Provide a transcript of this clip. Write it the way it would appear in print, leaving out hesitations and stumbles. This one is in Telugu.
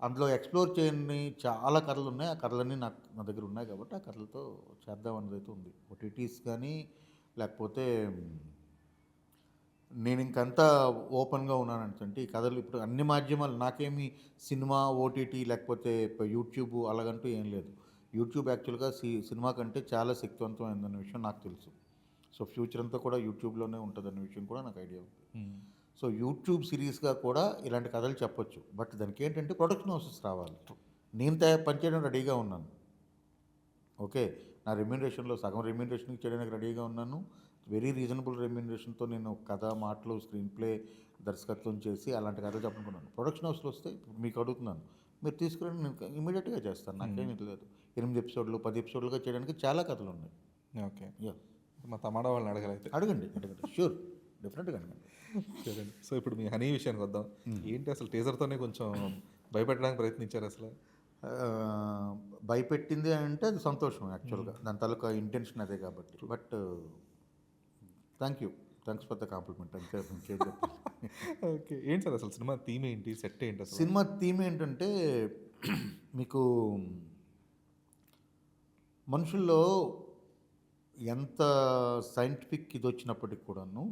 అందులో ఎక్స్‌ప్లోర్ చేయని చాలా కథలున్నాయి. ఆ కథలన్నీ నా దగ్గర ఉన్నాయి కాబట్టి, ఆ కథలతో చేద్దాం అన్నదైతే ఉంది. ఓటీటీస్ కానీ, లేకపోతే నేనింకంతా ఓపెన్‌గా ఉన్నానంటే ఈ కథలు ఇప్పుడు అన్ని మాధ్యమాలు నాకేమి సినిమా, ఓటీటీ లేకపోతే యూట్యూబ్ అలాగంటూ ఏం లేదు. యూట్యూబ్ యాక్చువల్‌గా సినిమా కంటే చాలా శక్తివంతమైనదన్న విషయం నాకు తెలుసు. సో, ఫ్యూచర్ అంతా కూడా యూట్యూబ్‌లోనే ఉంటదన్న విషయం కూడా నాకు ఐడియా ఉంది. హ్మ్. సో, యూట్యూబ్ సీరీస్‌గా కూడా ఇలాంటి కథలు చెప్పొచ్చు. బట్ దానికేంటంటే ప్రొడక్షన్ హౌసెస్ రావాలి. నేను పనిచేయడానికి రెడీగా ఉన్నాను. ఓకే. నా రెమ్యూనరేషన్‌లో సగం రెమ్యూనరేషన్ ఇచ్చేయడానికి రెడీగా ఉన్నాను. వెరీ రీజనబుల్ రెమ్యూనరేషన్‌తో నేను కథ, మాటలు, స్క్రీన్ ప్లే, దర్శకత్వం చేసి అలాంటి కథలు చెప్పనుకున్నాను. ప్రొడక్షన్ హౌస్‌లో వస్తే ఇప్పుడు మీకు అడుగుతున్నాను. మీరు తీసుకురండి నేను ఇమ్మీడియేట్‌గా చేస్తాను. హ్మ్. నాకేమి ఇది లేదు. 8 ఎపిసోడ్‌లు, 10 ఎపిసోడ్‌లుగా చేయడానికి చాలా కథలున్నాయి. ఓకే. యాహ్! మా తమాడా వాళ్ళని అడగాలయితే. అడగండి. అడగండి. ష్యూర్. డెఫినెట్‌గా అడగండి. సరే అండి. సో, ఇప్పుడు మీ 'హనీ' విషయానికొద్దాం. హ్మ్. ఏంటి అసలు టీజర్‌తోనే కొంచెం భయపెట్టడానికి ప్రయత్నించారసల? ఆహ్, భయపెట్టింది అంటే అది సంతోషం హ్మ్. యాక్చువల్‌గా. దాని తాలూకా ఇంటెన్షన్ అదే కాబట్టి. True. But thank you. Thanks for the complement అంతే ఇంకేం చెప్పాలి. ఓకే. ఏంటి సార్ అసలు సినిమా థీమ్ ఏంటి? సెట్ ఏంటసల? సినిమా థీమ్ ఏంటంటే మీకు మనుషుల్లో ఎంత సైంటిఫిక్ ఇదొచ్చినప్పటికి కూడాను